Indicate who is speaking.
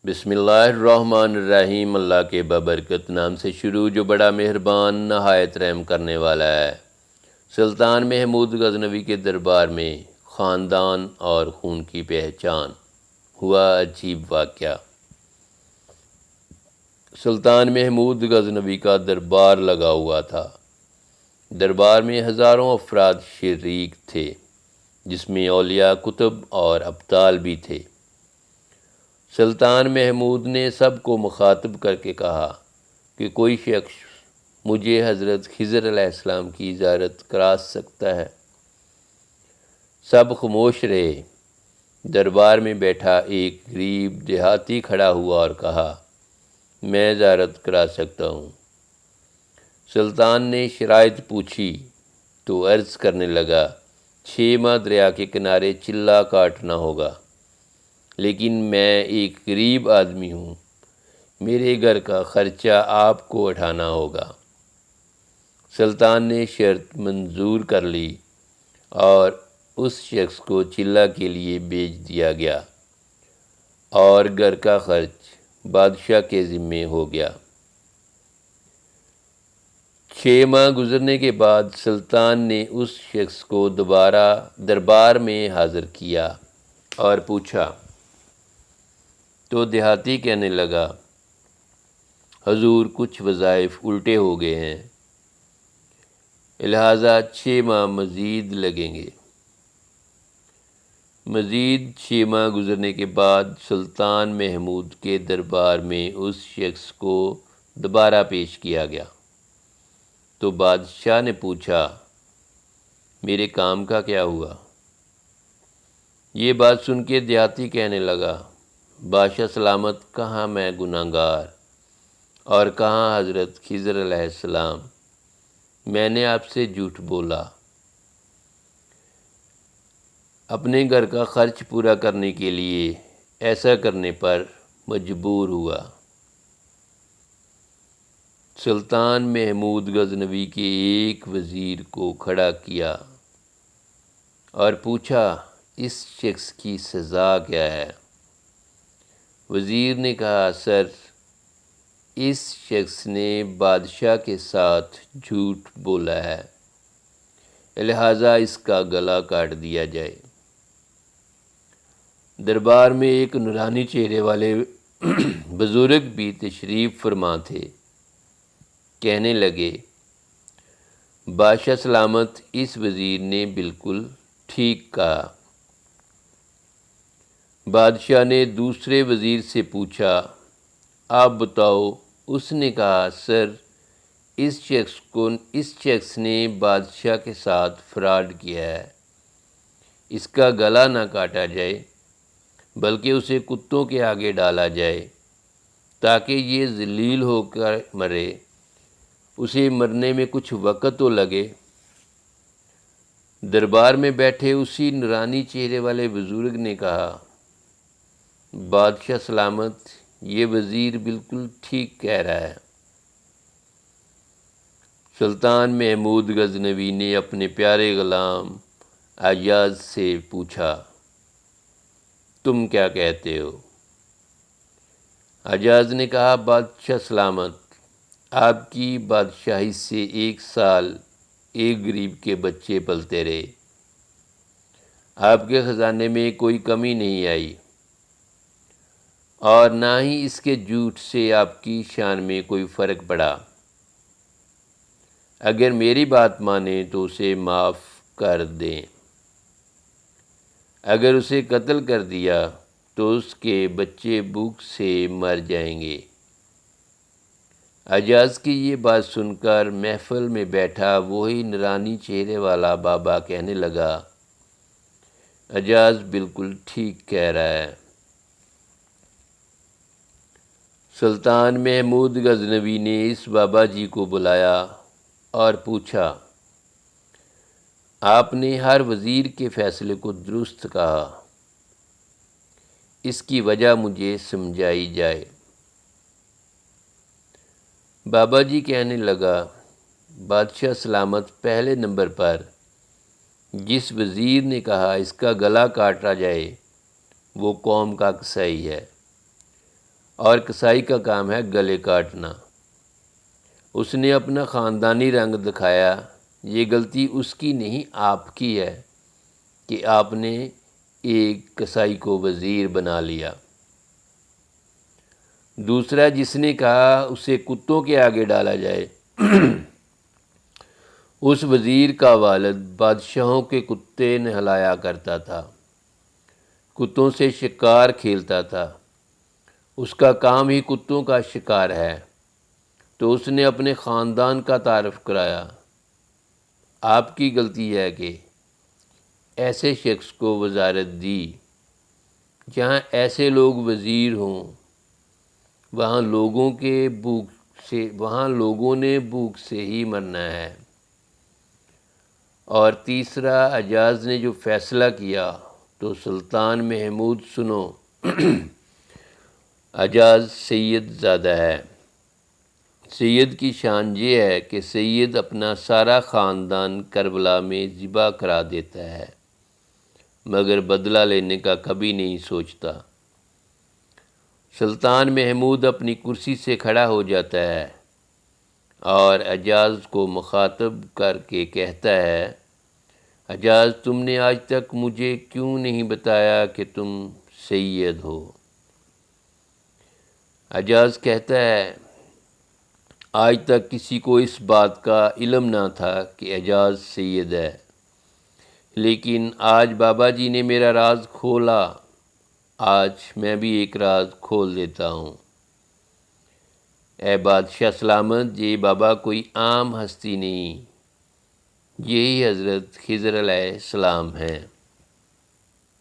Speaker 1: بسم اللہ الرحمن الرحیم۔ اللہ کے بابرکت نام سے شروع جو بڑا مہربان نہایت رحم کرنے والا ہے۔ سلطان محمود غزنوی کے دربار میں خاندان اور خون کی پہچان۔ ہوا عجیب واقعہ۔ سلطان محمود غزنوی کا دربار لگا ہوا تھا۔ دربار میں ہزاروں افراد شریک تھے، جس میں اولیاء کتب اور ابدال بھی تھے۔ سلطان محمود نے سب کو مخاطب کر کے کہا کہ کوئی شخص مجھے حضرت خضر علیہ السلام کی زیارت کرا سکتا ہے؟ سب خاموش رہے۔ دربار میں بیٹھا ایک غریب دیہاتی کھڑا ہوا اور کہا، میں زیارت کرا سکتا ہوں۔ سلطان نے شرائط پوچھی تو عرض کرنے لگا، 6 ماہ دریا کے کنارے چلہ کاٹنا ہوگا، لیکن میں ایک غریب آدمی ہوں، میرے گھر کا خرچہ آپ کو اٹھانا ہوگا۔ سلطان نے شرط منظور کر لی اور اس شخص کو چلہ کے لیے بھیج دیا گیا اور گھر کا خرچ بادشاہ کے ذمے ہو گیا۔ 6 ماہ گزرنے کے بعد سلطان نے اس شخص کو دوبارہ دربار میں حاضر کیا اور پوچھا تو دیہاتی کہنے لگا، حضور کچھ وظائف الٹے ہو گئے ہیں، لہٰذا 6 ماہ مزید لگیں گے۔ مزید 6 ماہ گزرنے کے بعد سلطان محمود کے دربار میں اس شخص کو دوبارہ پیش کیا گیا تو بادشاہ نے پوچھا، میرے کام کا کیا ہوا؟ یہ بات سن کے دیہاتی کہنے لگا، بادشاہ سلامت، کہاں میں گناہگار اور کہاں حضرت خضر علیہ السلام، میں نے آپ سے جھوٹ بولا، اپنے گھر کا خرچ پورا کرنے کے لیے ایسا کرنے پر مجبور ہوا۔ سلطان محمود غزنوی کے ایک وزیر کو کھڑا کیا اور پوچھا، اس شخص کی سزا کیا ہے؟ وزیر نے کہا، سر، اس شخص نے بادشاہ کے ساتھ جھوٹ بولا ہے، لہٰذا اس کا گلا کاٹ دیا جائے۔ دربار میں ایک نورانی چہرے والے بزرگ بھی تشریف فرما تھے۔ کہنے لگے، بادشاہ سلامت، اس وزیر نے بالکل ٹھیک کہا۔ بادشاہ نے دوسرے وزیر سے پوچھا، آپ بتاؤ۔ اس نے کہا، سر، اس شخص نے بادشاہ کے ساتھ فراڈ کیا ہے، اس کا گلا نہ کاٹا جائے بلکہ اسے کتوں کے آگے ڈالا جائے تاکہ یہ ذلیل ہو کر مرے، اسے مرنے میں کچھ وقت تو لگے۔ دربار میں بیٹھے اسی نورانی چہرے والے بزرگ نے کہا، بادشاہ سلامت، یہ وزیر بالکل ٹھیک کہہ رہا ہے۔ سلطان محمود غزنوی نے اپنے پیارے غلام اعجاز سے پوچھا، تم کیا کہتے ہو؟ اعجاز نے کہا، بادشاہ سلامت، آپ کی بادشاہی سے 1 سال ایک غریب کے بچے پلتے رہے، آپ کے خزانے میں کوئی کمی نہیں آئی اور نہ ہی اس کے جھوٹ سے آپ کی شان میں کوئی فرق پڑا۔ اگر میری بات مانیں تو اسے معاف کر دیں، اگر اسے قتل کر دیا تو اس کے بچے بھوک سے مر جائیں گے۔ اعجاز کی یہ بات سن کر محفل میں بیٹھا وہی نورانی چہرے والا بابا کہنے لگا، اعجاز بالکل ٹھیک کہہ رہا ہے۔ سلطان محمود غزنوی نے اس بابا جی کو بلایا اور پوچھا، آپ نے ہر وزیر کے فیصلے کو درست کہا، اس کی وجہ مجھے سمجھائی جائے۔ بابا جی کہنے لگا، بادشاہ سلامت، پہلے نمبر پر جس وزیر نے کہا اس کا گلا کاٹا جائے وہ قوم کا قصائی ہے، اور کسائی کا کام ہے گلے کاٹنا۔ اس نے اپنا خاندانی رنگ دکھایا۔ یہ غلطی اس کی نہیں، آپ کی ہے کہ آپ نے ایک کسائی کو وزیر بنا لیا۔ دوسرا جس نے کہا اسے کتوں کے آگے ڈالا جائے، اس وزیر کا والد بادشاہوں کے کتے نہلایا کرتا تھا، کتوں سے شکار کھیلتا تھا، اس کا کام ہی کتوں کا شکار ہے، تو اس نے اپنے خاندان کا تعارف کرایا۔ آپ کی غلطی ہے کہ ایسے شخص کو وزارت دی۔ جہاں ایسے لوگ وزیر ہوں وہاں لوگوں نے بھوک سے ہی مرنا ہے۔ اور تیسرا، اعجاز نے جو فیصلہ کیا تو سلطان محمود سنو، اعجاز سید زادہ ہے۔ سید کی شان یہ ہے کہ سید اپنا سارا خاندان کربلا میں ذبح کرا دیتا ہے، مگر بدلہ لینے کا کبھی نہیں سوچتا۔ سلطان محمود اپنی کرسی سے کھڑا ہو جاتا ہے اور اعجاز کو مخاطب کر کے کہتا ہے، اعجاز تم نے آج تک مجھے کیوں نہیں بتایا کہ تم سید ہو؟ اعجاز کہتا ہے، آج تک کسی کو اس بات کا علم نہ تھا کہ اعجاز سید ہے، لیکن آج بابا جی نے میرا راز کھولا، آج میں بھی ایک راز کھول دیتا ہوں۔ اے بادشاہ سلامت، یہ بابا کوئی عام ہستی نہیں، یہی حضرت خضر علیہ السلام ہیں۔